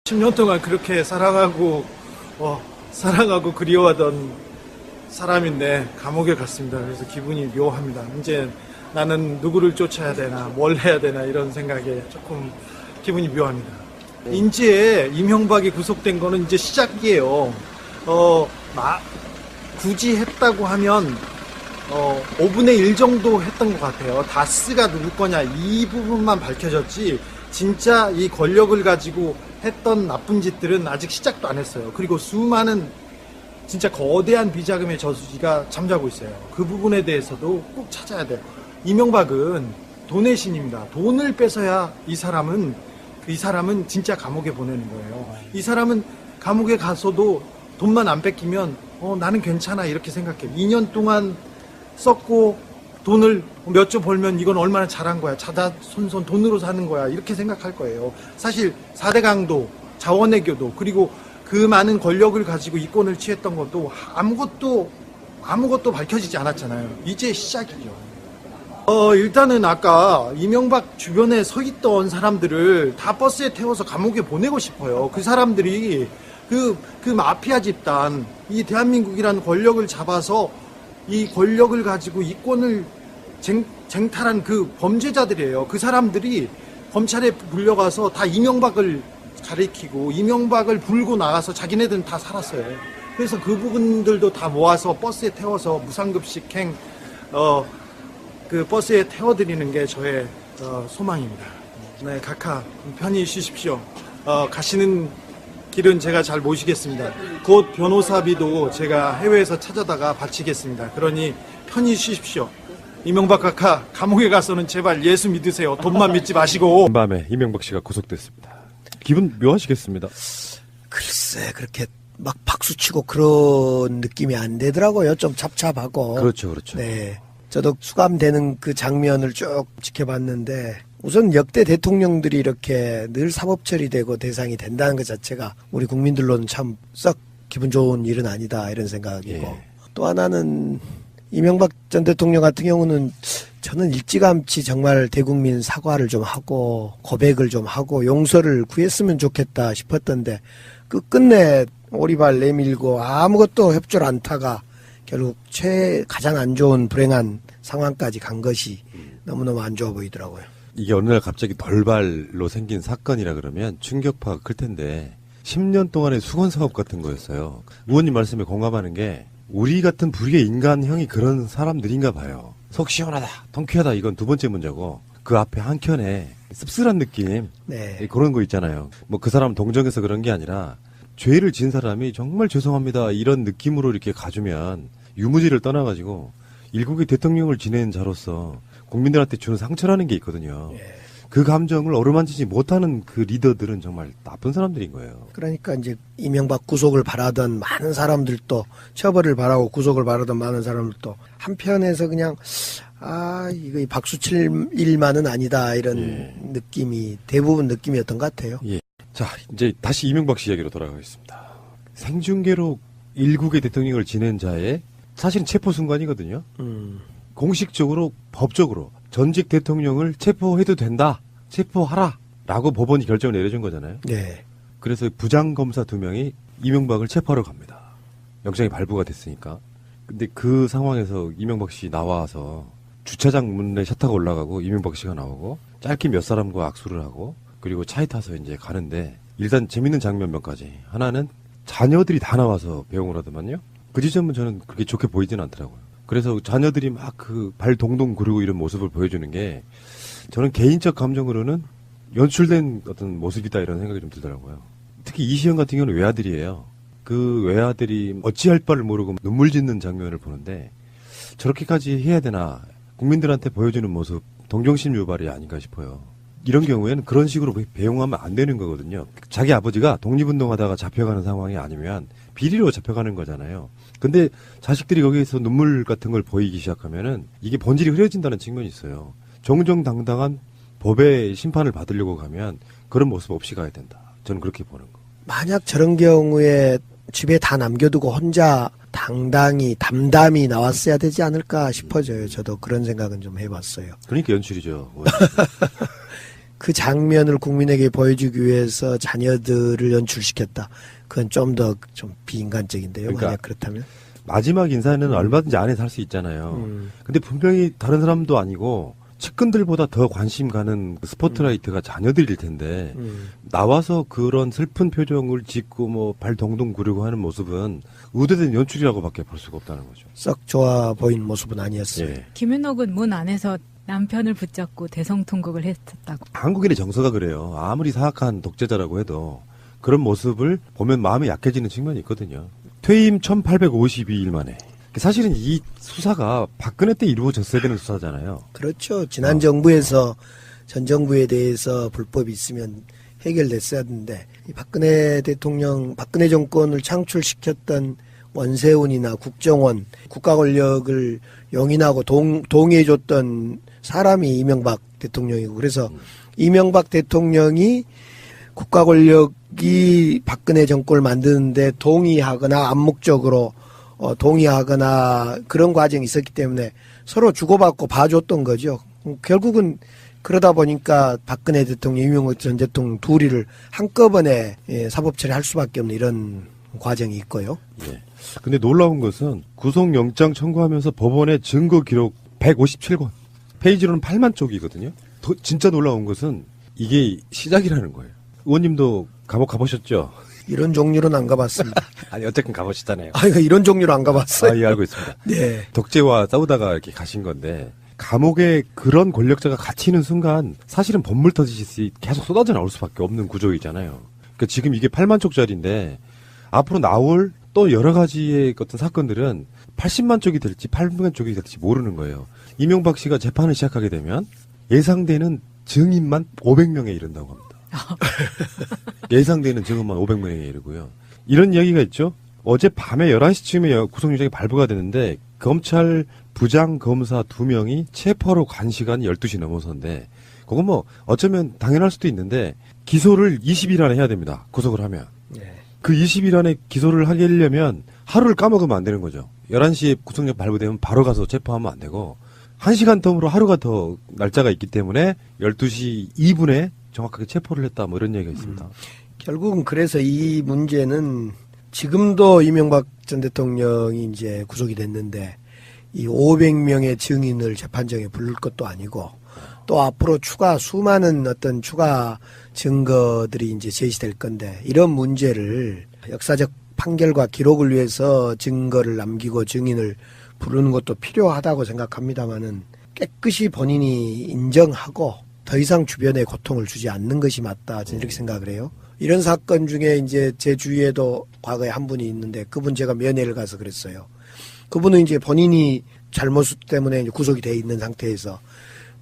10년 동안 그렇게 사랑하고 그리워하던 사람인데 감옥에 갔습니다. 그래서 기분이 묘합니다. 이제 나는 누구를 쫓아야 되나, 뭘 해야 되나 이런 생각에 조금 기분이 묘합니다. 이제 이명박이 구속된 거는 이제 시작이에요. 굳이 했다고 하면 5분의 1 정도 했던 것 같아요. 다스가 누구 거냐 이 부분만 밝혀졌지 진짜 이 권력을 가지고 했던 나쁜 짓들은 아직 시작도 안 했어요. 그리고 수많은 진짜 거대한 비자금의 저수지가 잠자고 있어요. 그 부분에 대해서도 꼭 찾아야 돼요. 이명박은 돈의 신입니다. 돈을 뺏어야 이 사람은 진짜 감옥에 보내는 거예요. 이 사람은 감옥에 가서도 돈만 안 뺏기면 나는 괜찮아 이렇게 생각해. 2년 동안 썼고 돈을 몇 조 벌면 이건 얼마나 잘한 거야. 자자손손 돈으로 사는 거야. 이렇게 생각할 거예요. 사실 4대 강도, 자원외교도 그리고 그 많은 권력을 가지고 이권을 취했던 것도 아무것도 밝혀지지 않았잖아요. 이제 시작이죠. 일단은 아까 이명박 주변에 서 있던 사람들을 다 버스에 태워서 감옥에 보내고 싶어요. 그 사람들이 그 마피아 집단, 이 대한민국이라는 권력을 잡아서 이 권력을 가지고 이권을 쟁탈한 그 범죄자들이에요. 그 사람들이 검찰에 불려가서 다 이명박을 가리키고 이명박을 불고 나가서 자기네들은 다 살았어요. 그래서 그 부분들도 다 모아서 버스에 태워서 무상급식행 그 버스에 태워드리는 게 저의 소망입니다. 네, 각하 편히 쉬십시오. 가시는 길은 제가 잘 모시겠습니다. 곧 변호사비도 제가 해외에서 찾아다가 바치겠습니다. 그러니 편히 쉬십시오. 이명박 각하 감옥에 가서는 제발 예수 믿으세요. 돈만 믿지 마시고. 밤에 이명박 씨가 구속됐습니다. 기분 묘하시겠습니다. 글쎄 그렇게 막 박수치고 그런 느낌이 안 되더라고요. 좀 잡잡하고. 그렇죠. 네, 저도 수감되는 그 장면을 쭉 지켜봤는데 우선 역대 대통령들이 이렇게 늘 사법 처리되고 대상이 된다는 것 자체가 우리 국민들로는 참 썩 기분 좋은 일은 아니다 이런 생각이고 또 하나는 이명박 전 대통령 같은 경우는 저는 일찌감치 정말 대국민 사과를 좀 하고 고백을 좀 하고 용서를 구했으면 좋겠다 싶었던데 끝끝내 오리발 내밀고 아무것도 협조를 않다가 결국 가장 안 좋은 불행한 상황까지 간 것이 너무너무 안 좋아 보이더라고요. 이게 어느 날 갑자기 돌발로 생긴 사건이라 그러면 충격파가 클 텐데 10년 동안의 수건 사업 같은 거였어요. 의원님 말씀에 공감하는 게 우리 같은 불의의 인간형이 그런 사람들인가 봐요. 속 시원하다, 통쾌하다 이건 두 번째 문제고 그 앞에 한켠에 씁쓸한 느낌 그런 거 있잖아요. 뭐 그 사람 동정해서 그런 게 아니라 죄를 진 사람이 정말 죄송합니다 이런 느낌으로 이렇게 가주면 유무지를 떠나가지고 일국의 대통령을 지낸 자로서 국민들한테 주는 상처라는 게 있거든요. 그 감정을 어루만지지 못하는 그 리더들은 정말 나쁜 사람들인 거예요. 그러니까 이제 이명박 구속을 바라던 많은 사람들도 처벌을 바라고 구속을 바라던 많은 사람들도 한편에서 그냥 이거 박수칠 일만은 아니다 이런 느낌이 대부분 느낌이었던 것 같아요. 자, 이제 다시 이명박 씨 이야기로 돌아가겠습니다. 생중계로 일국의 대통령을 지낸 자의 사실은 체포 순간이거든요. 공식적으로 법적으로 전직 대통령을 체포해도 된다. 체포하라. 라고 법원이 결정을 내려준 거잖아요. 네. 그래서 부장검사 2명이 이명박을 체포하러 갑니다. 영장이 발부가 됐으니까. 근데 그 상황에서 이명박 씨 나와서 주차장 문에 차 타고 올라가고 이명박 씨가 나오고 짧게 몇 사람과 악수를 하고 그리고 차에 타서 이제 가는데 일단 재밌는 장면 몇 가지. 하나는 자녀들이 다 나와서 배웅을 하더만요. 그 지점은 저는 그렇게 좋게 보이지는 않더라고요. 그래서 자녀들이 막 그 발 동동 구르고 이런 모습을 보여주는 게 저는 개인적 감정으로는 연출된 어떤 모습이다 이런 생각이 좀 들더라고요. 특히 이시영 같은 경우는 외아들이에요. 그 외아들이 어찌할 바를 모르고 눈물 짓는 장면을 보는데 저렇게까지 해야 되나 국민들한테 보여주는 모습 동정심 유발이 아닌가 싶어요. 이런 경우에는 그런 식으로 배웅하면 안 되는 거거든요. 자기 아버지가 독립운동하다가 잡혀가는 상황이 아니면 비리로 잡혀가는 거잖아요. 근데 자식들이 거기에서 눈물 같은 걸 보이기 시작하면은 이게 본질이 흐려진다는 측면이 있어요. 정정당당한 법의 심판을 받으려고 가면 그런 모습 없이 가야 된다. 저는 그렇게 보는 거. 만약 저런 경우에 집에 다 남겨두고 혼자 당당히 담담히 나왔어야 되지 않을까 싶어져요. 저도 그런 생각은 좀 해봤어요. 그러니까 연출이죠. 그 장면을 국민에게 보여주기 위해서 자녀들을 연출시켰다. 그건 좀 더 좀 비인간적인데요. 그러니까 만약 그렇다면. 마지막 인사는 얼마든지 안에서 할 수 있잖아요. 근데 분명히 다른 사람도 아니고 측근들보다 더 관심 가는 그 스포트라이트가 자녀들일 텐데 나와서 그런 슬픈 표정을 짓고 뭐 발 동동 구르고 하는 모습은 의도된 연출이라고밖에 볼 수가 없다는 거죠. 썩 좋아 보이는 모습은 아니었어요. 예. 김윤옥은 문 안에서 남편을 붙잡고 대성통곡을 했었다고. 한국인의 정서가 그래요. 아무리 사악한 독재자라고 해도 그런 모습을 보면 마음이 약해지는 측면이 있거든요. 퇴임 1852일 만에. 사실은 이 수사가 박근혜 때 이루어졌어야 되는 수사잖아요. 그렇죠. 지난 정부에서 전 정부에 대해서 불법이 있으면 해결됐어야 하는데 이 박근혜 대통령, 박근혜 정권을 창출시켰던 원세훈이나 국정원, 국가 권력을 용인하고 동의해줬던 사람이 이명박 대통령이고 그래서 이명박 대통령이 국가 권력이 박근혜 정권을 만드는데 동의하거나 암묵적으로 동의하거나 그런 과정이 있었기 때문에 서로 주고받고 봐줬던 거죠. 결국은 그러다 보니까 박근혜 대통령, 이명박 전 대통령 둘이를 한꺼번에 사법 처리할 수밖에 없는 이런 과정이 있고요. 예. 근데 놀라운 것은 구속영장 청구하면서 법원의 증거 기록 157권, 페이지로는 8만 쪽이거든요. 진짜 놀라운 것은 이게 시작이라는 거예요. 의원님도 감옥 가보셨죠? 이런 종류는 안 가봤습니다. 아니 어쨌든 가보셨잖아요. 이런 종류로 안 가봤어요. 예, 알고 있습니다. 네. 독재와 싸우다가 이렇게 가신 건데 감옥에 그런 권력자가 갇히는 순간 사실은 법물 터지듯이 계속 쏟아져 나올 수밖에 없는 구조이잖아요. 그러니까 지금 이게 8만 쪽짜리인데 앞으로 나올 또 여러 가지의 어떤 사건들은 80만 쪽이 될지 8만 쪽이 될지 모르는 거예요. 이명박 씨가 재판을 시작하게 되면 예상되는 증인만 500명에 이른다고 합니다. 예상되는 증언만 500명에 이르고요. 이런 이야기가 있죠. 어제 밤에 11시쯤에 구속영장이 발부가 되는데 검찰 부장 검사 2명이 체포로 간 시간이 12시 넘어서인데 그건 뭐 어쩌면 당연할 수도 있는데 기소를 20일 안에 해야 됩니다. 구속을 하면. 네. 그 20일 안에 기소를 하려면 하루를 까먹으면 안 되는 거죠. 11시에 구속영 발부되면 바로 가서 체포하면 안 되고 1시간 텀으로 하루가 더 날짜가 있기 때문에 12시 2분에 정확하게 체포를 했다 뭐 이런 얘기가 있습니다. 결국은 그래서 이 문제는 지금도 이명박 전 대통령이 이제 구속이 됐는데 이 500명의 증인을 재판정에 부를 것도 아니고 또 앞으로 수많은 어떤 추가 증거들이 이제 제시될 건데 이런 문제를 역사적 판결과 기록을 위해서 증거를 남기고 증인을 부르는 것도 필요하다고 생각합니다만은 깨끗이 본인이 인정하고 더 이상 주변에 고통을 주지 않는 것이 맞다. 저는 이렇게 생각을 해요. 이런 사건 중에 이제 제 주위에도 과거에 한 분이 있는데 그분 제가 면회를 가서 그랬어요. 그분은 이제 본인이 잘못 때문에 이제 구속이 돼 있는 상태에서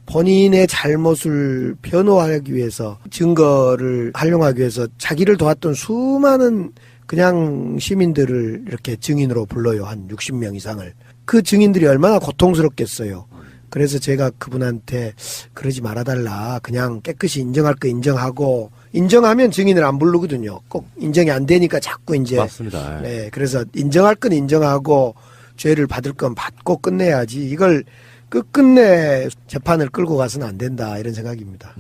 본인의 잘못을 변호하기 위해서 증거를 활용하기 위해서 자기를 도왔던 수많은 그냥 시민들을 이렇게 증인으로 불러요. 한 60명 이상을. 그 증인들이 얼마나 고통스럽겠어요. 그래서 제가 그분한테 그러지 말아달라. 그냥 깨끗이 인정할 거 인정하고 인정하면 증인을 안 부르거든요. 꼭 인정이 안 되니까 자꾸 이제. 맞습니다. 네. 그래서 인정할 건 인정하고 죄를 받을 건 받고 끝내야지. 이걸 끝끝내 재판을 끌고 가서는 안 된다. 이런 생각입니다.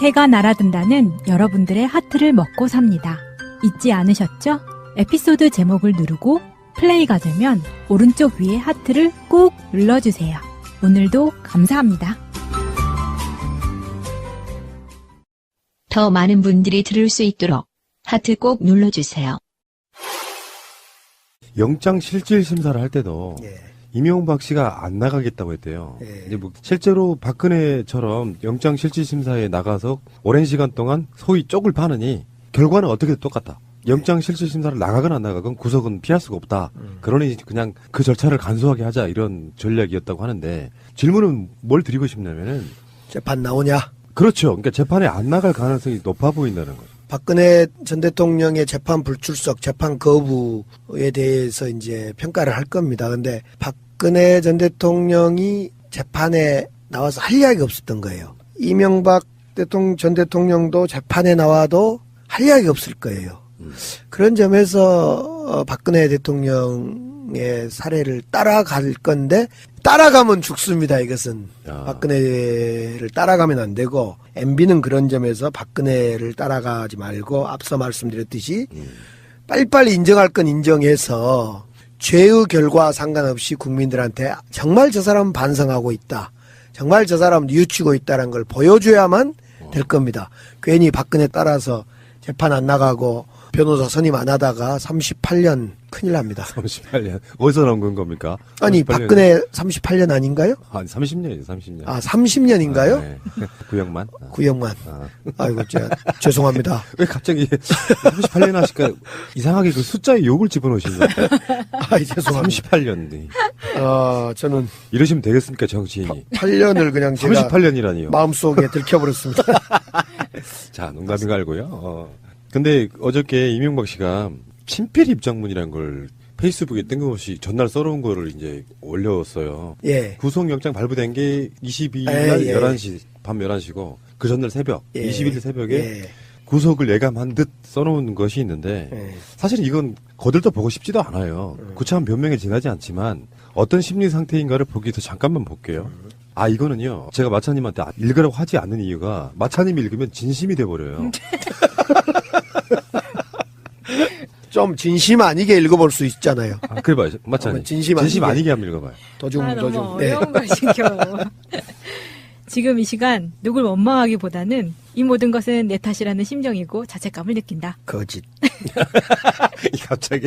새가 날아든다는 여러분들의 하트를 먹고 삽니다. 잊지 않으셨죠? 에피소드 제목을 누르고 플레이가 되면 오른쪽 위에 하트를 꾹 눌러주세요. 오늘도 감사합니다. 더 많은 분들이 들을 수 있도록 하트 꼭 눌러주세요. 영장 실질 심사를 할 때도 예. 이명박 씨가 안 나가겠다고 했대요. 예. 이제 뭐 실제로 박근혜처럼 영장 실질 심사에 나가서 오랜 시간 동안 소위 쪽을 파느니 결과는 어떻게든 똑같다. 영장 실질 심사를 나가건 안 나가건 구속은 피할 수가 없다. 그러니 그냥 그 절차를 간소하게 하자 이런 전략이었다고 하는데 질문은 뭘 드리고 싶냐면은 재판 나오냐? 그렇죠. 그러니까 재판에 안 나갈 가능성이 높아 보인다는 거죠. 박근혜 전 대통령의 재판 불출석, 재판 거부에 대해서 이제 평가를 할 겁니다. 근데 박근혜 전 대통령이 재판에 나와서 할 이야기가 없었던 거예요. 이명박 전 대통령도 재판에 나와도 할 이야기가 없을 거예요. 그런 점에서 박근혜 대통령은 대통령의 사례를 따라갈 건데 따라가면 죽습니다. 이것은 야. 박근혜를 따라가면 안 되고 MB는 그런 점에서 박근혜를 따라가지 말고 앞서 말씀드렸듯이 빨리빨리 인정할 건 인정해서 죄의 결과와 상관없이 국민들한테 정말 저 사람은 반성하고 있다. 정말 저 사람은 뉘우치고 있다는 걸 보여줘야만 될 겁니다. 괜히 박근혜 따라서 재판 안 나가고 변호사 선임 안 하다가 38년 큰일 납니다. 38년. 어디서 나온 건 겁니까? 아니 38년. 박근혜 38년 아닌가요? 아니, 30년이죠, 30년. 아 30년인가요? 네. 구역만? 구형만. 아. 아이고 제가 죄송합니다. 왜 갑자기 38년 하시니까 이상하게 그 숫자에 욕을 집어넣으신 것 같아요. 아 죄송합니다. 38년. 저는 이러시면 되겠습니까, 정치인이? 8년을 그냥 제가 38년이라니요. 마음속에 들켜버렸습니다. 자, 농담인 거 알고요. 근데 어저께 이명박 씨가 친필 입장문이라는 걸 페이스북에 뜬금없이 전날 써놓은 거를 이제 올렸어요. 예. 구속영장 발부된 게 22일 날 예. 11시, 밤 11시고 그 전날 새벽, 예. 21일 새벽에 예. 구속을 예감한 듯 써놓은 것이 있는데 예. 사실 이건 거들떠 보고 싶지도 않아요. 구차한 변명에 지나지 않지만 어떤 심리 상태인가를 보기 위해서 잠깐만 볼게요. 아, 이거는요. 제가 마차님한테 읽으라고 하지 않는 이유가 마차님이 읽으면 진심이 돼버려요. 좀 진심 아니게 읽어볼 수 있잖아요. 아, 그래 봐요. 마차님. 진심 아니게 한번 읽어봐요. 도중 너무 도중. 네. 어려운 걸 시켜. 지금 이 시간 누굴 원망하기보다는 이 모든 것은 내 탓이라는 심정이고 자책감을 느낀다. 거짓. 갑자기.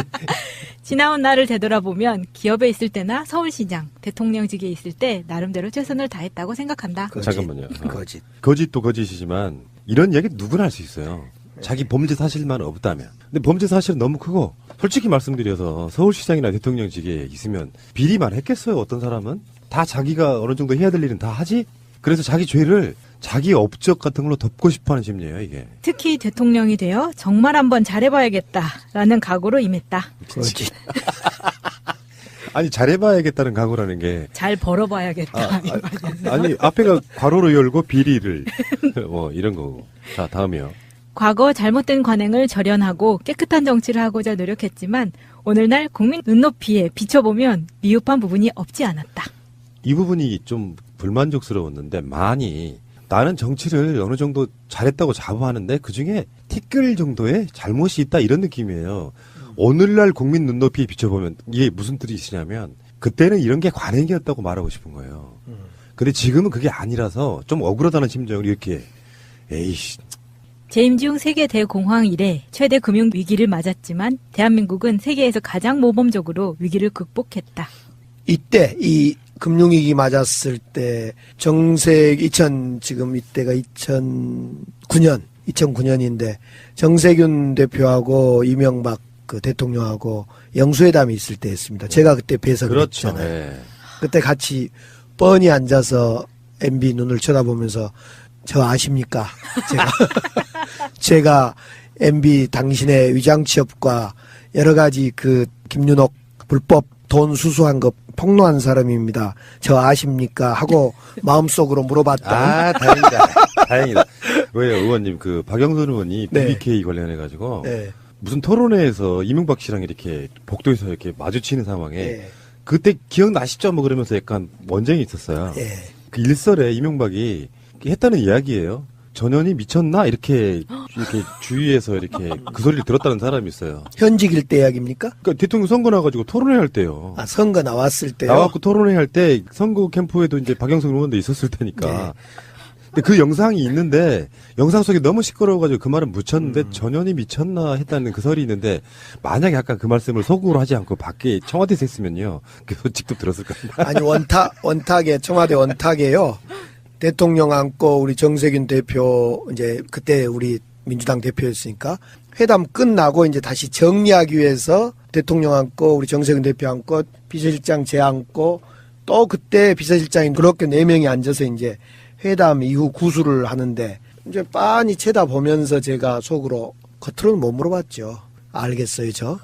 지나온 날을 되돌아보면 기업에 있을 때나 서울시장, 대통령직에 있을 때 나름대로 최선을 다했다고 생각한다. 거짓. 잠깐만요. 거짓. 거짓도 거짓이지만 이런 얘기 누구나 할 수 있어요. 자기 범죄 사실만 없다면. 근데 범죄 사실은 너무 크고 솔직히 말씀드려서 서울시장이나 대통령직에 있으면 비리만 했겠어요. 어떤 사람은 다 자기가 어느 정도 해야 될 일은 다 하지. 그래서 자기 죄를 자기 업적 같은 걸로 덮고 싶어하는 심리예요. 이게. 특히 대통령이 되어 정말 한번 잘해봐야겠다라는 각오로 임했다. 거짓. 아니 잘해봐야겠다는 각오라는 게 잘 벌어봐야겠다. 이 말이어서. 아니 앞에가 괄호로 열고 비리를 뭐 이런 거고. 자 다음이요. 과거 잘못된 관행을 절연하고 깨끗한 정치를 하고자 노력했지만 오늘날 국민 눈높이에 비춰보면 미흡한 부분이 없지 않았다. 이 부분이 좀 불만족스러웠는데 많이 나는 정치를 어느 정도 잘했다고 자부하는데 그중에 티끌 정도의 잘못이 있다 이런 느낌이에요. 오늘날 국민 눈높이에 비춰보면 이게 무슨 뜻이냐면 그때는 이런 게 관행이었다고 말하고 싶은 거예요. 근데 지금은 그게 아니라서 좀 억울하다는 심정을 이렇게 에이씨 재임 중 세계 대공황 이래 최대 금융 위기를 맞았지만 대한민국은 세계에서 가장 모범적으로 위기를 극복했다. 이때 이 금융위기 맞았을 때 정세 지금 이때가 2009년인데 정세균 대표하고 이명박 그 대통령하고 영수회담이 있을 때였습니다. 제가 그때 배석을 그렇죠. 했잖아요. 예. 그때 같이 뻔히 앉아서 MB 눈을 쳐다보면서 저 아십니까? 제가 MB 당신의 위장 취업과 여러 가지 그 김윤옥 불법 돈 수수한 거 폭로한 사람입니다. 저 아십니까? 하고 마음속으로 물어봤던. 아 다행이다. 다행이다. 왜요 의원님 그 박영선 의원이 네. BBK 관련해가지고 네. 무슨 토론회에서 이명박 씨랑 이렇게 복도에서 이렇게 마주치는 상황에 예. 그때 기억나시죠? 뭐 그러면서 약간 원쟁이 있었어요. 예. 그 일설에 이명박이 했다는 이야기예요. 전현이 미쳤나? 이렇게 주위에서 이렇게 그 소리를 들었다는 사람이 있어요. 현직일 때 이야기입니까? 그러니까 대통령 선거 나가지고 토론회 할 때요. 아, 선거 나왔을 때요? 나와갖고 토론회 할 때 선거 캠프에도 이제 박영선 의원도 있었을 테니까. 네. 근데 그 영상이 있는데 영상 속에 너무 시끄러워가지고 그 말은 묻혔는데 전현이 미쳤나 했다는 그 설이 있는데 만약에 아까 그 말씀을 속으로 하지 않고 밖에 청와대에서 했으면요. 그래서 직접 들었을 겁니다. 아니, 원탁에, 청와대 원탁에요. 대통령 앉고 우리 정세균 대표, 이제 그때 우리 민주당 대표였으니까 회담 끝나고 이제 다시 정리하기 위해서 대통령 앉고 우리 정세균 대표 앉고 비서실장 제 앉고 또 그때 비서실장이 그렇게 4명이 앉아서 이제 회담 이후 구술을 하는데 이제 빤히 쳐다보면서 제가 속으로 겉으로는 못 물어봤죠. 알겠어요, 저.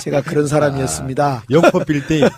제가 그런 사람이었습니다. 영포 빌딩.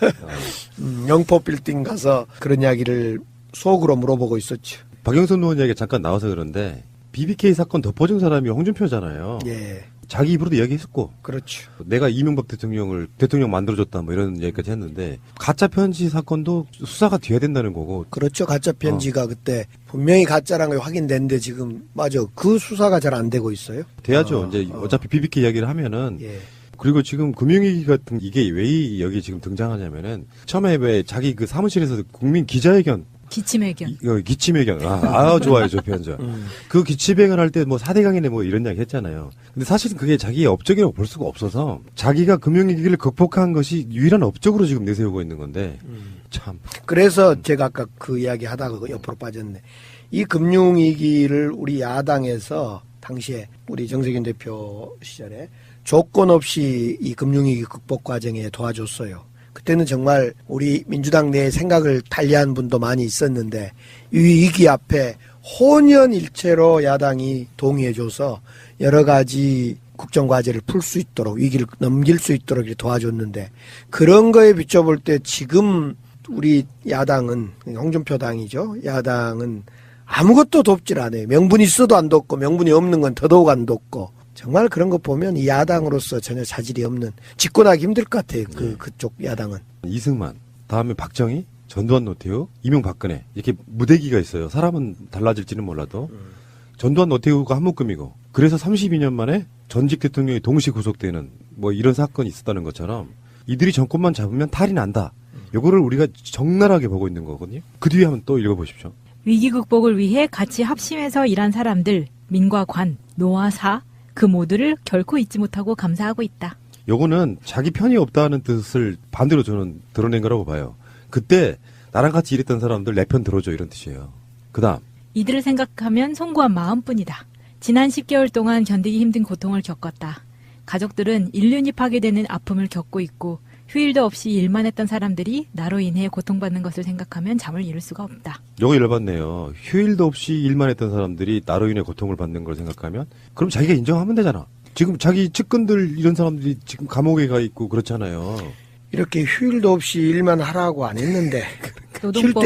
영포 빌딩 가서 그런 이야기를 속으로 물어보고 있었죠. 박영선 의원 이야기 잠깐 나와서 그런데 BBK 사건 덮어준 사람이 홍준표잖아요. 예. 자기 입으로도 이야기했었고 그렇죠. 내가 이명박 대통령을 대통령 만들어줬다 뭐 이런 얘기까지 했는데 가짜 편지 사건도 수사가 돼야 된다는 거고 그렇죠. 가짜 편지가 그때 분명히 가짜라는 게 확인됐는데 지금 맞아. 그 수사가 잘 안 되고 있어요. 돼야죠. 이제 어차피 BBK 이야기를 하면은 예. 그리고 지금 금융위기 같은 이게 왜 여기 지금 등장하냐면은 처음에 왜 자기 그 사무실에서 국민 기자회견 기침회견. 기침회견. 좋아요, 저 표현 좋아. 그 기침회견 할 때 뭐 4대 강인에 뭐 이런 이야기 했잖아요. 근데 사실은 그게 자기의 업적이라고 볼 수가 없어서 자기가 금융위기를 극복한 것이 유일한 업적으로 지금 내세우고 있는 건데 참. 그래서 제가 아까 그 이야기 하다가 옆으로 빠졌네. 이 금융위기를 우리 야당에서 당시에 우리 정세균 대표 시절에 조건 없이 이 금융위기 극복 과정에 도와줬어요. 그때는 정말 우리 민주당 내에 생각을 달리한 분도 많이 있었는데 이 위기 앞에 혼연일체로 야당이 동의해줘서 여러 가지 국정과제를 풀 수 있도록 위기를 넘길 수 있도록 이렇게 도와줬는데 그런 거에 비춰볼 때 지금 우리 야당은 홍준표 당이죠. 야당은 아무것도 돕질 않아요. 명분이 있어도 안 돕고 명분이 없는 건 더더욱 안 돕고 정말 그런 거 보면 이 야당으로서 전혀 자질이 없는 집권하기 힘들 것 같아요. 그쪽 야당은. 이승만, 다음에 박정희, 전두환 노태우, 이명박근혜 이렇게 무대기가 있어요. 사람은 달라질지는 몰라도 전두환 노태우가 한 묶음이고 그래서 32년 만에 전직 대통령이 동시 구속되는 뭐 이런 사건이 있었다는 것처럼 이들이 정권만 잡으면 탈이 난다. 요거를 우리가 적나라하게 보고 있는 거거든요. 그 뒤에 한번 또 읽어보십시오. 위기 극복을 위해 같이 합심해서 일한 사람들, 민과 관, 노와 사, 그 모두를 결코 잊지 못하고 감사하고 있다. 요거는 자기 편이 없다는 뜻을 반대로 저는 드러낸 거라고 봐요. 그때 나랑 같이 일했던 사람들 내 편 들어줘 이런 뜻이에요. 그다음 이들을 생각하면 송구한 마음뿐이다. 지난 10개월 동안 견디기 힘든 고통을 겪었다. 가족들은 인륜이 파괴되는 아픔을 겪고 있고 휴일도 없이 일만 했던 사람들이 나로 인해 고통받는 것을 생각하면 잠을 이룰 수가 없다. 요거 열받네요. 휴일도 없이 일만 했던 사람들이 나로 인해 고통을 받는 걸 생각하면 그럼 자기가 인정하면 되잖아. 지금 자기 측근들 이런 사람들이 지금 감옥에 가 있고 그렇잖아요. 이렇게 휴일도 없이 일만 하라고 안 했는데 노동법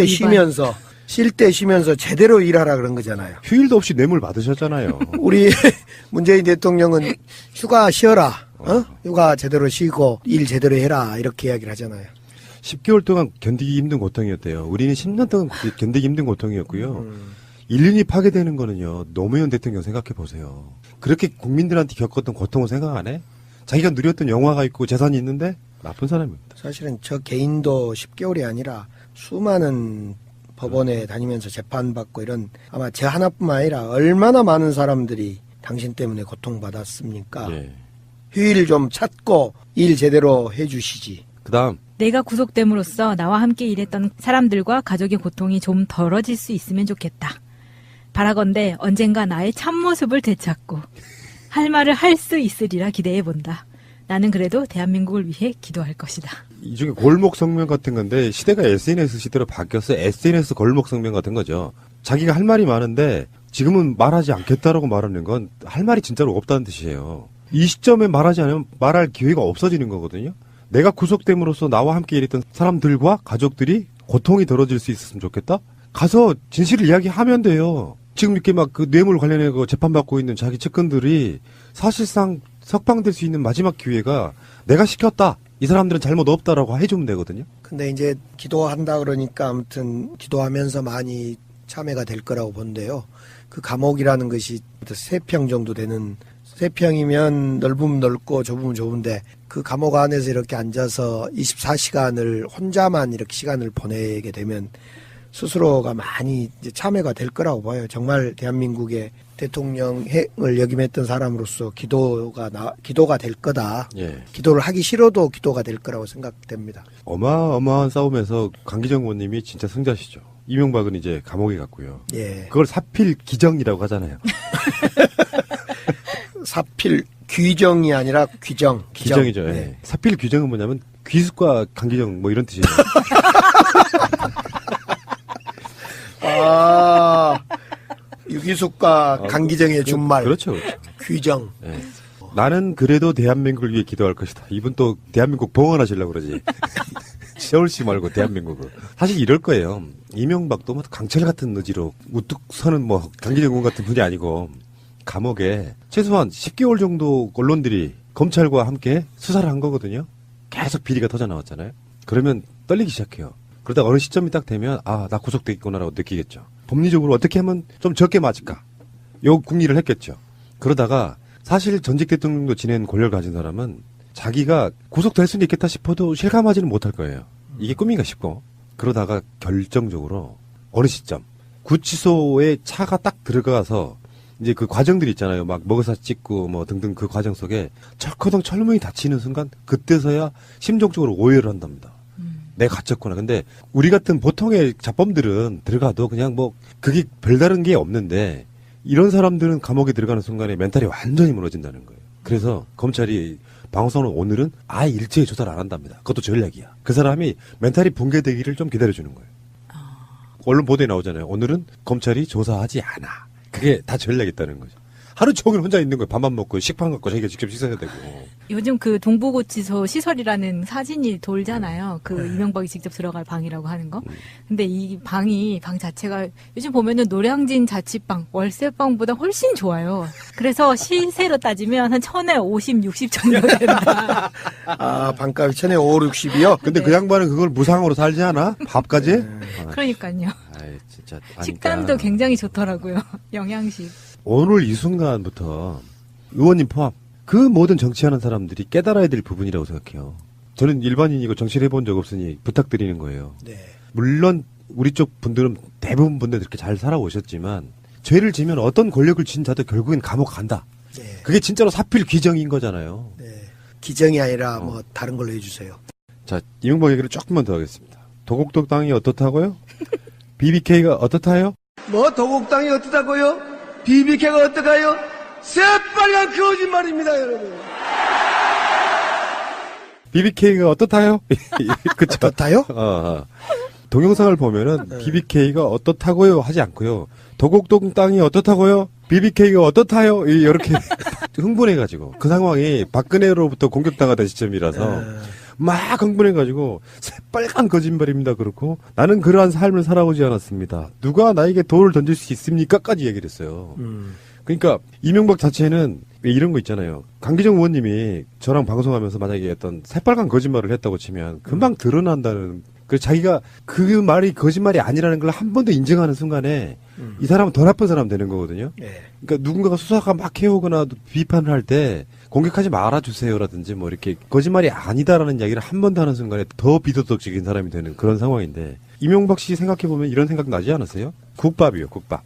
쉴 때 쉬면서 제대로 일하라 그런 거잖아요. 휴일도 없이 뇌물 받으셨잖아요. 우리 문재인 대통령은 휴가 쉬어라. 휴가 제대로 쉬고 일 제대로 해라. 이렇게 이야기를 하잖아요. 10개월 동안 견디기 힘든 고통이었대요. 우리는 10년 동안 견디기 힘든 고통이었고요. 인륜이 파괴되는 거는요. 노무현 대통령 생각해 보세요. 그렇게 국민들한테 겪었던 고통을 생각 안 해? 자기가 누렸던 영화가 있고 재산이 있는데 나쁜 사람입니다. 사실은 저 개인도 10개월이 아니라 수많은 법원에 다니면서 재판받고 이런 아마 제 하나뿐만 아니라 얼마나 많은 사람들이 당신 때문에 고통받았습니까? 예. 휴일 좀 찾고 일 제대로 해주시지. 그다음 내가 구속됨으로써 나와 함께 일했던 사람들과 가족의 고통이 좀 덜어질 수 있으면 좋겠다. 바라건대 언젠가 나의 참모습을 되찾고 할 말을 할 수 있으리라 기대해본다. 나는 그래도 대한민국을 위해 기도할 것이다. 이 중에 골목 성명 같은 건데 시대가 SNS 시대로 바뀌어서 SNS 골목 성명 같은 거죠. 자기가 할 말이 많은데 지금은 말하지 않겠다라고 말하는 건 할 말이 진짜로 없다는 뜻이에요. 이 시점에 말하지 않으면 말할 기회가 없어지는 거거든요. 내가 구속됨으로써 나와 함께 일했던 사람들과 가족들이 고통이 덜어질 수 있었으면 좋겠다? 가서 진실을 이야기하면 돼요. 지금 이렇게 막 그 뇌물 관련해 재판받고 있는 자기 측근들이 사실상 석방될 수 있는 마지막 기회가 내가 시켰다. 이 사람들은 잘못 없다라고 해주면 되거든요. 근데 이제 기도한다 그러니까 아무튼 기도하면서 많이 참여가 될 거라고 본데요. 그 감옥이라는 것이 3평 정도 되는 3평이면 넓으면 넓고 좁으면 좁은데 그 감옥 안에서 이렇게 앉아서 24시간을 혼자만 이렇게 시간을 보내게 되면 스스로가 많이 이제 참여가 될 거라고 봐요. 정말 대한민국의 대통령을 역임했던 사람으로서 기도가 될 거다. 예. 기도를 하기 싫어도 기도가 될 거라고 생각됩니다. 어마어마한 싸움에서 강기정 의원님이 진짜 승자시죠. 이명박은 이제 감옥에 갔고요. 예. 그걸 사필 기정이라고 하잖아요. 사필 규정이 아니라 규정. 기정이죠. 예. 네. 사필 규정은 뭐냐면 귀숙과 강기정 뭐 이런 뜻이에요. 아, 유기숙과 강기정의 준말. 그렇죠, 그렇죠. 규정. 예. 나는 그래도 대한민국을 위해 기도할 것이다. 이분 또 대한민국 봉헌하시려고 그러지. 서울시 말고 대한민국을. 사실 이럴 거예요. 이명박도 뭐 강철 같은 의지로 우뚝 서는 뭐 강기정 의원 같은 분이 아니고 감옥에 최소한 10개월 정도 언론들이 검찰과 함께 수사를 한 거거든요. 계속 비리가 터져 나왔잖아요. 그러면 떨리기 시작해요. 그러다 어느 시점이 딱 되면 아, 나 구속되겠구나라고 느끼겠죠. 법리적으로 어떻게 하면 좀 적게 맞을까? 요 궁리를 했겠죠. 그러다가 사실 전직 대통령도 지낸 권력을 가진 사람은 자기가 구속될 수는 있겠다 싶어도 실감하지는 못할 거예요. 이게 꿈인가 싶고. 그러다가 결정적으로 어느 시점 구치소에 차가 딱 들어가서 이제 그 과정들이 있잖아요. 막 먹여사 찍고 뭐 등등 그 과정 속에 철커덩 철문이 닫히는 순간 그때서야 심정적으로 오해를 한답니다. 내가 갇혔구나. 근데 우리 같은 보통의 자범들은 들어가도 그냥 뭐 그게 별다른 게 없는데 이런 사람들은 감옥에 들어가는 순간에 멘탈이 완전히 무너진다는 거예요. 그래서 검찰이 방어선은 오늘은 아예 일제히 조사를 안 한답니다. 그것도 전략이야. 그 사람이 멘탈이 붕괴되기를 좀 기다려주는 거예요. 언론 보도에 나오잖아요. 오늘은 검찰이 조사하지 않아. 그게 다 전략이 있다는 거죠. 하루 종일 혼자 있는 거예요. 밥만 먹고 식판 갖고 자기가 직접 씻어야 되고. 요즘 그 동부고치소 시설이라는 사진이 돌잖아요. 그 이명박이 직접 들어갈 방이라고 하는 거. 근데 이 방 자체가 요즘 보면은 노량진 자취방, 월세방보다 훨씬 좋아요. 그래서 시세로 따지면 한 1,050, 60 정도 된다. 아, 방값이 1,050, 60이요? 근데 그 양반은 그걸 무상으로 살지 않아? 밥까지? 그러니까요. 아이, 진짜. 식단도 굉장히 좋더라고요. 영양식. 오늘 이 순간부터 의원님 포함 그 모든 정치하는 사람들이 깨달아야 될 부분이라고 생각해요. 저는 일반인이고 정치를 해본 적 없으니 부탁드리는 거예요. 네. 물론 우리 쪽 분들은 대부분 분들 이렇게 잘 살아오셨지만 죄를 지면 어떤 권력을 쥔 자도 결국엔 감옥 간다. 네. 그게 진짜로 사필 귀정인 거잖아요. 네. 기정이 아니라 뭐 다른 걸로 해주세요. 자, 이명박 얘기를 조금만 더 하겠습니다. 도곡동 땅이 어떻다고요? BBK가 어떻다요? 뭐 도곡땅이 어떠다고요? BBK가 어떠가요? 새빨간 거짓말입니다, 여러분. BBK가 어떻다요? 그쵸? 어떻다요? 동영상을 보면은 BBK가 어떻다고요 하지 않고요. 도곡동 땅이 어떻다고요? BBK가 어떻다요? 이렇게 흥분해가지고 그 상황이 박근혜로부터 공격당하던 시점이라서 막 흥분해가지고 새빨간 거짓말입니다. 그렇고 나는 그러한 삶을 살아오지 않았습니다. 누가 나에게 돌을 던질 수 있습니까?까지 얘기를 했어요. 그러니까 이명박 자체는 왜 이런 거 있잖아요. 강기정 의원님이 저랑 방송하면서 만약에 어떤 새빨간 거짓말을 했다고 치면 금방 드러난다는 그 자기가 그 말이 거짓말이 아니라는 걸 한 번 더 인정하는 순간에 이 사람은 더 나쁜 사람 되는 거거든요. 네. 그러니까 누군가가 수사가 막 해오거나 비판을 할 때 공격하지 말아주세요라든지 뭐 이렇게 거짓말이 아니다라는 이야기를 한 번 더 하는 순간에 더 비도덕적인 사람이 되는 그런 상황인데 이명박 씨 생각해보면 이런 생각 나지 않았어요? 국밥이요, 국밥.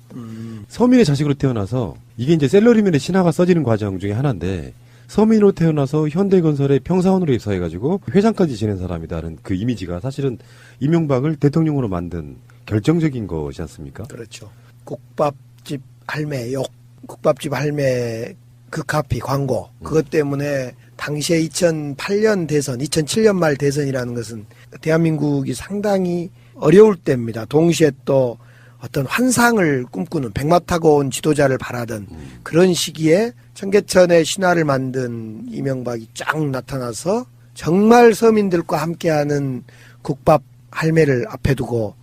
서민의 자식으로 태어나서 이게 이제 셀러리맨의 신화가 써지는 과정 중에 하나인데 서민으로 태어나서 현대건설의 평사원으로 입사해가지고 회장까지 지낸 사람이다는 그 이미지가 사실은 이명박을 대통령으로 만든 결정적인 것이지 않습니까? 그렇죠. 국밥집 할매 욕, 국밥집 할매 그 카피 광고 그것 때문에 당시에 2008년 대선, 2007년 말 대선이라는 것은 대한민국이 상당히 어려울 때입니다. 동시에 또 어떤 환상을 꿈꾸는 백마 타고 온 지도자를 바라던 그런 시기에 청계천의 신화를 만든 이명박이 쫙 나타나서 정말 서민들과 함께하는 국밥 할매를 앞에 두고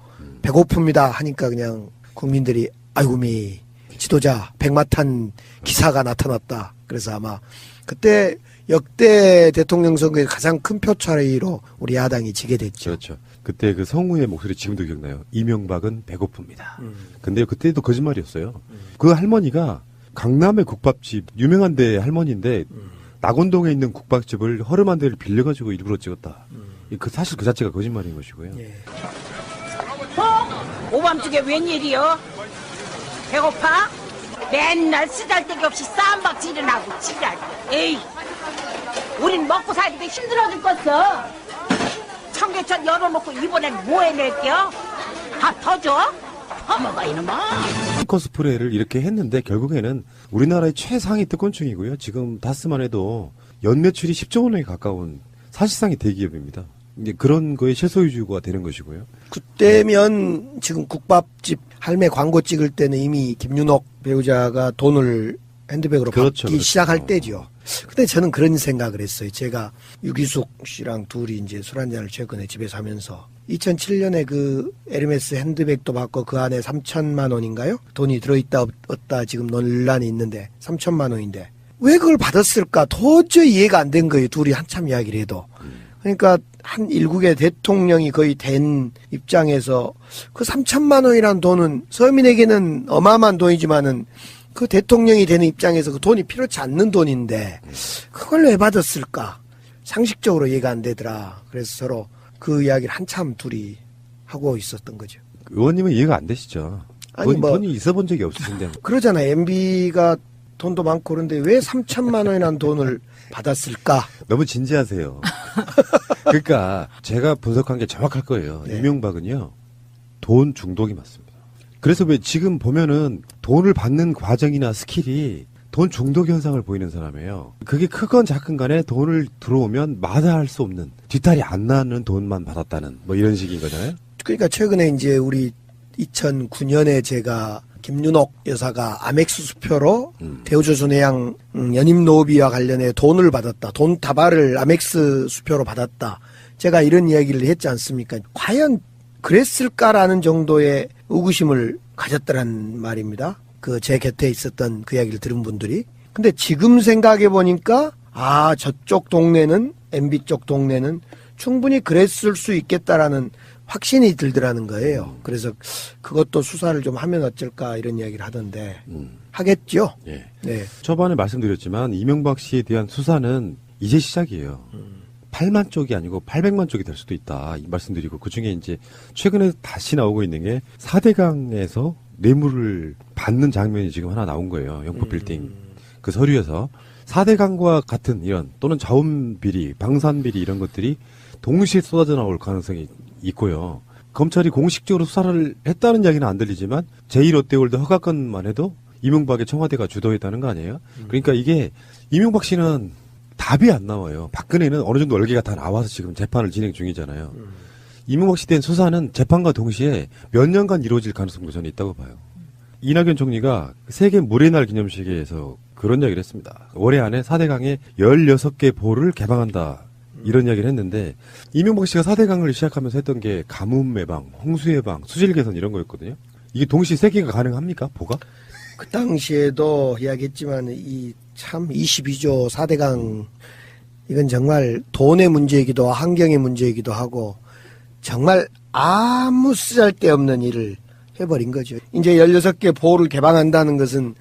배고픕니다 하니까 그냥 국민들이 아이고미 지도자 백마 탄 기사가 나타났다. 그래서 아마 그때 역대 대통령 선거의 가장 큰 표 차이로 우리 야당이 지게 됐죠. 그렇죠. 그때 그 성우의 목소리 지금도 기억나요. 이명박은 배고픕니다. 근데 그때도 거짓말이었어요. 그 할머니가 강남의 국밥집 유명한 데 할머니인데 낙원동에 있는 국밥집을 허름한 데를 빌려가지고 일부러 찍었다. 그 사실 그 자체가 거짓말인 것이고요. 예. 오밤중에 웬일이요? 배고파? 맨날 쓰잘데기 없이 쌈박질을 하고 지랄. 에이, 우린 먹고 살기도 힘들어 죽겠어. 청계천 열어놓고 이번엔 뭐 해낼게요? 다 터져? 퍼먹어 이놈아. 코스프레를 이렇게 했는데 결국에는 우리나라의 최상위 특권층이고요. 지금 다스만 해도 연매출이 10조 원에 가까운 사실상의 대기업입니다. 이제 그런 거에 실소유주가 되는 것이고요. 그때면 지금 국밥집 할매 광고 찍을 때는 이미 김윤옥 배우자가 돈을 핸드백으로 그렇죠, 받기 그렇죠. 시작할 때죠. 근데 저는 그런 생각을 했어요. 제가 유기숙 씨랑 둘이 이제 술 한잔을 최근에 집에서 하면서 2007년에 그 에르메스 핸드백도 받고 그 안에 3천만 원인가요? 돈이 들어있다 없다 지금 논란이 있는데 3천만 원인데 왜 그걸 받았을까? 도저히 이해가 안 된 거예요. 둘이 한참 이야기를 해도. 그러니까 한 일국의 대통령이 거의 된 입장에서 그 3천만 원이라는 돈은 서민에게는 어마어마한 돈이지만은 그 대통령이 되는 입장에서 그 돈이 필요치 않는 돈인데 그걸 왜 받았을까? 상식적으로 이해가 안 되더라. 그래서 서로 그 이야기를 한참 둘이 하고 있었던 거죠. 의원님은 이해가 안 되시죠? 아니, 돈이 있어 본 적이 없으신데. 그러잖아요. MB가 돈도 많고 그런데 왜 3천만 원이라는 돈을 받았을까? 너무 진지하세요. 그러니까 제가 분석한 게 정확할 거예요. 네. 이명박은요. 돈 중독이 맞습니다. 그래서 왜 지금 보면은 돈을 받는 과정이나 스킬이 돈 중독 현상을 보이는 사람이에요. 그게 크건 작건 간에 돈을 들어오면 마다할 수 없는 뒤탈이 안 나는 돈만 받았다는 뭐 이런 식인 거잖아요. 그러니까 최근에 이제 우리 2009년에 제가 김윤옥 여사가 아멕스 수표로 대우조선해양 연임 노비와 관련해 돈을 받았다. 돈 다발을 아멕스 수표로 받았다. 제가 이런 이야기를 했지 않습니까? 과연 그랬을까라는 정도의 의구심을 가졌다는 말입니다. 그 제 곁에 있었던 그 이야기를 들은 분들이. 근데 지금 생각해 보니까 아 저쪽 동네는 MB 쪽 동네는 충분히 그랬을 수 있겠다라는 확신이 들더라는 거예요. 그래서 그것도 수사를 좀 하면 어쩔까 이런 이야기를 하던데 하겠죠. 예. 네. 초반에 말씀드렸지만 이명박 씨에 대한 수사는 이제 시작이에요. 8만 쪽이 아니고 800만 쪽이 될 수도 있다 이 말씀드리고 그중에 이제 최근에 다시 나오고 있는 게 4대강에서 뇌물을 받는 장면이 지금 하나 나온 거예요. 영포빌딩 그 서류에서 4대강과 같은 이런 또는 자원비리, 방산비리 이런 것들이 동시에 쏟아져 나올 가능성이 있고요. 검찰이 공식적으로 수사를 했다는 이야기는 안 들리지만 제1롯데월드 허가건만 해도 이명박의 청와대가 주도했다는 거 아니에요? 그러니까 이게 이명박 씨는 답이 안 나와요. 박근혜는 어느 정도 얼개가 다 나와서 지금 재판을 진행 중이잖아요. 이명박 씨에 대한 수사는 재판과 동시에 몇 년간 이루어질 가능성도 저는 있다고 봐요. 이낙연 총리가 세계 물의 날 기념식에서 그런 이야기를 했습니다. 올해 안에 4대강에 16개 보를 개방한다. 이런 이야기를 했는데 이명박 씨가 4대강을 시작하면서 했던 게 가뭄 예방, 홍수 예방, 수질 개선 이런 거였거든요. 이게 동시 세 개가 가능합니까? 보가? 그 당시에도 이야기했지만 이 참 22조 4대강 이건 정말 돈의 문제이기도 하고 환경의 문제이기도 하고 정말 아무 쓰잘데없는 일을 해버린 거죠. 이제 16개 보를 개방한다는 것은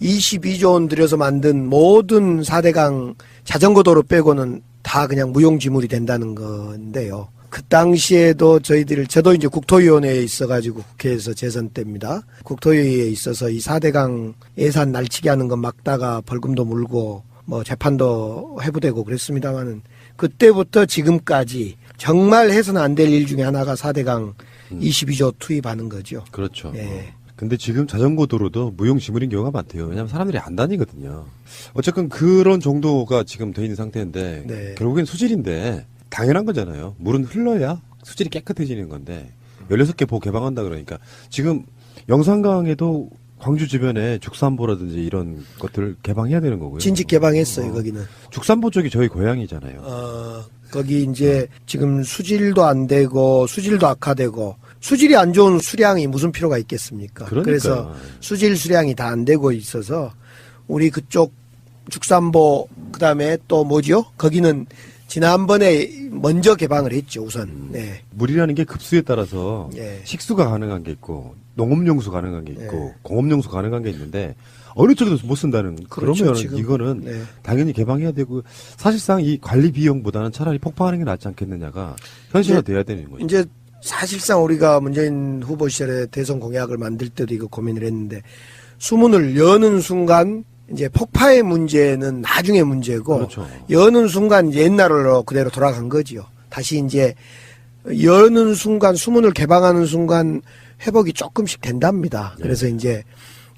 22조 원 들여서 만든 모든 4대강 자전거 도로 빼고는 다 그냥 무용지물이 된다는 건데요. 그 당시에도 저도 이제 국토위원회에 있어가지고 국회에서 재선 때입니다. 국토위에 있어서 이 4대강 예산 날치기 하는 건 막다가 벌금도 물고 뭐 재판도 해부되고 그랬습니다만은 그때부터 지금까지 정말 해서는 안 될 일 중에 하나가 4대강 22조 투입하는 거죠. 그렇죠. 예. 근데 지금 자전거 도로도 무용지물인 경우가 많대요. 왜냐하면 사람들이 안 다니거든요. 어쨌건 그런 정도가 지금 돼 있는 상태인데 네. 결국엔 수질인데 당연한 거잖아요. 물은 흘러야 수질이 깨끗해지는 건데 16개 보 개방한다 그러니까 지금 영산강에도 광주 주변에 죽산보라든지 이런 것들을 개방해야 되는 거고요. 진직 개방했어요, 거기는. 죽산보 쪽이 저희 고향이잖아요. 거기 이제 지금 수질도 안 되고 수질도 악화되고 수질이 안 좋은 수량이 무슨 필요가 있겠습니까? 그러니까요. 그래서 수질 수량이 다 안 되고 있어서 우리 그쪽 죽산보 그다음에 또 뭐죠? 거기는 지난번에 먼저 개방을 했죠, 우선. 네. 물이라는 게 급수에 따라서 예. 식수가 가능한 게 있고 농업용수 가능한 게 있고 예. 공업용수 가능한 게 있는데 어느 쪽에도 못 쓴다는 그렇죠, 그러면 지금. 이거는 네. 당연히 개방해야 되고 사실상 이 관리 비용보다는 차라리 폭파하는 게 낫지 않겠느냐가 현실화돼야 되는 거죠. 이제 사실상 우리가 문재인 후보 시절에 대선 공약을 만들 때도 이거 고민을 했는데 수문을 여는 순간 이제 폭파의 문제는 나중에 문제고 그렇죠. 여는 순간 이제 옛날로 그대로 돌아간 거지요. 다시 이제 여는 순간 수문을 개방하는 순간 회복이 조금씩 된답니다. 그래서 이제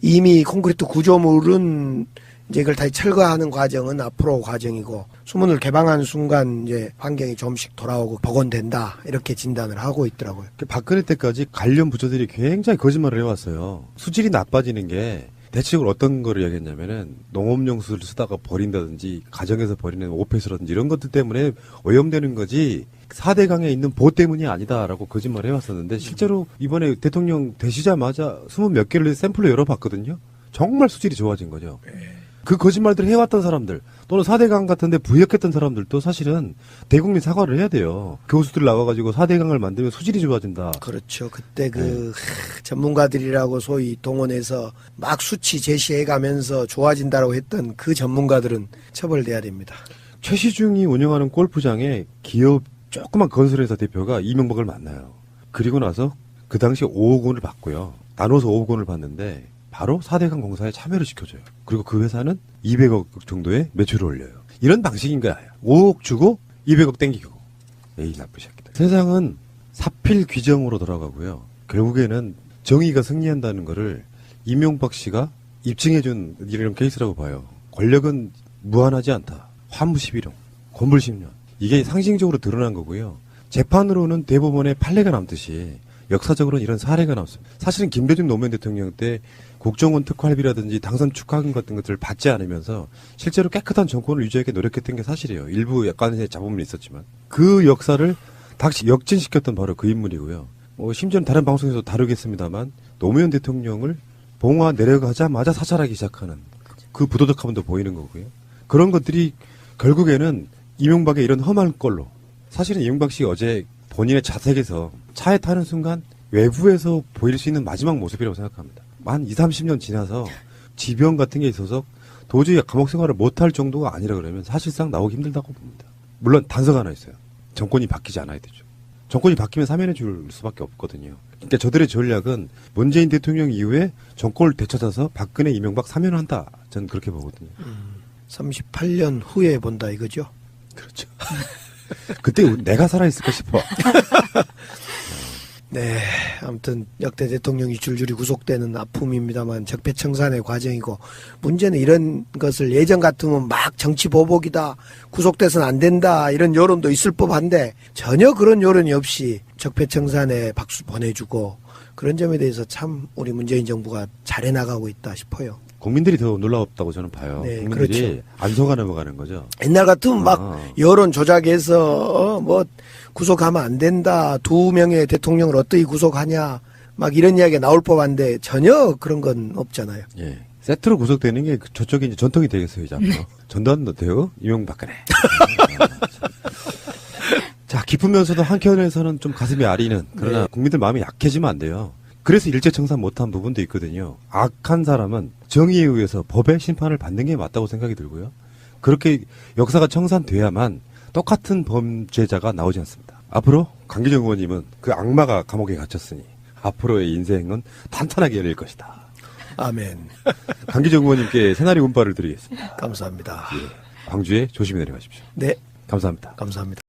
이미 콘크리트 구조물은 이제 이걸 다시 철거하는 과정은 앞으로 과정이고 수문을 개방하는 순간 이제 환경이 조금씩 돌아오고 복원된다 이렇게 진단을 하고 있더라고요. 박근혜 때까지 관련 부처들이 굉장히 거짓말을 해왔어요. 수질이 나빠지는 게 대체적으로 어떤 거를 얘기했냐면은 농업용수를 쓰다가 버린다든지 가정에서 버리는 오폐수라든지 이런 것들 때문에 오염되는 거지 4대강에 있는 보 때문이 아니다라고 거짓말을 해왔었는데 실제로 이번에 대통령 되시자마자 20몇 개를 샘플로 열어봤거든요. 정말 수질이 좋아진 거죠. 그 거짓말들을 해왔던 사람들 또는 4대강 같은데 부역했던 사람들도 사실은 대국민 사과를 해야 돼요. 교수들 나와가지고 4대강을 만들면 수질이 좋아진다. 그렇죠. 그때 전문가들이라고 소위 동원해서 막 수치 제시해가면서 좋아진다고 했던 그 전문가들은 처벌돼야 됩니다. 최시중이 운영하는 골프장에 기업 조그만 건설회사 대표가 이명박을 만나요. 그리고 나서 그 당시 5억 원을 받고요. 나눠서 5억 원을 받는데 바로 4대강 공사에 참여를 시켜줘요. 그리고 그 회사는 200억 정도의 매출을 올려요. 이런 방식인 거야. 5억 주고 200억 땡기고. 에이 나쁜 새끼들. 세상은 사필 규정으로 돌아가고요. 결국에는 정의가 승리한다는 거를 이명박 씨가 입증해준 이런 케이스라고 봐요. 권력은 무한하지 않다. 화무십일용, 권불십년. 이게 상징적으로 드러난 거고요. 재판으로는 대법원에 판례가 남듯이 역사적으로는 이런 사례가 남습니다. 사실은 김대중 노무현 대통령 때 국정원 특활비라든지 당선 축하금 같은 것들을 받지 않으면서 실제로 깨끗한 정권을 유지하기 노력했던 게 사실이에요. 일부 약간의 잡음은 있었지만 그 역사를 다시 역진시켰던 바로 그 인물이고요. 심지어는 다른 방송에서 다루겠습니다만 노무현 대통령을 봉화 내려가자마자 사찰하기 시작하는 그 부도덕함도 보이는 거고요. 그런 것들이 결국에는 이명박의 이런 험한 꼴로 사실은 이명박 씨가 어제 본인의 자택에서 차에 타는 순간 외부에서 보일 수 있는 마지막 모습이라고 생각합니다. 한 20, 30년 지나서 지병 같은 게 있어서 도저히 감옥 생활을 못할 정도가 아니라 그러면 사실상 나오기 힘들다고 봅니다. 물론 단서가 하나 있어요. 정권이 바뀌지 않아야 되죠. 정권이 바뀌면 사면해 줄 수밖에 없거든요. 그러니까 저들의 전략은 문재인 대통령 이후에 정권을 되찾아서 박근혜, 이명박 사면을 한다. 저는 그렇게 보거든요. 38년 후에 본다 이거죠? 그렇죠. 그때 내가 살아있을까 싶어. 네, 아무튼 역대 대통령이 줄줄이 구속되는 아픔입니다만 적폐청산의 과정이고 문제는 이런 것을 예전 같으면 막 정치 보복이다, 구속돼서는 안 된다 이런 여론도 있을 법한데 전혀 그런 여론이 없이 적폐청산에 박수 보내주고 그런 점에 대해서 참 우리 문재인 정부가 잘해나가고 있다 싶어요. 국민들이 더 놀라웠다고 저는 봐요. 네, 국민들이 그렇죠. 안 속아 넘어가는 거죠. 옛날 같으면 막 여론 조작해서 뭐 구속하면 안 된다. 2명의 대통령을 어떻게 구속하냐. 막 이런 이야기가 나올 법한데 전혀 그런 건 없잖아요. 예. 세트로 구속되는 게 저쪽에 이제 전통이 되겠어요, 이제 앞으로. 전두환 노태우, 이명박근혜. 자, 기쁘면서도 한켠에서는 좀 가슴이 아리는 그러나 네. 국민들 마음이 약해지면 안 돼요. 그래서 일제청산 못한 부분도 있거든요. 악한 사람은 정의에 의해서 법의 심판을 받는 게 맞다고 생각이 들고요. 그렇게 역사가 청산돼야만 똑같은 범죄자가 나오지 않습니다. 앞으로 강기정 의원님은 그 악마가 감옥에 갇혔으니 앞으로의 인생은 탄탄하게 열릴 것이다. 아멘. 강기정 의원님께 새나리 운빨을 드리겠습니다. 감사합니다. 예. 광주에 조심히 내려가십시오. 네, 감사합니다. 감사합니다.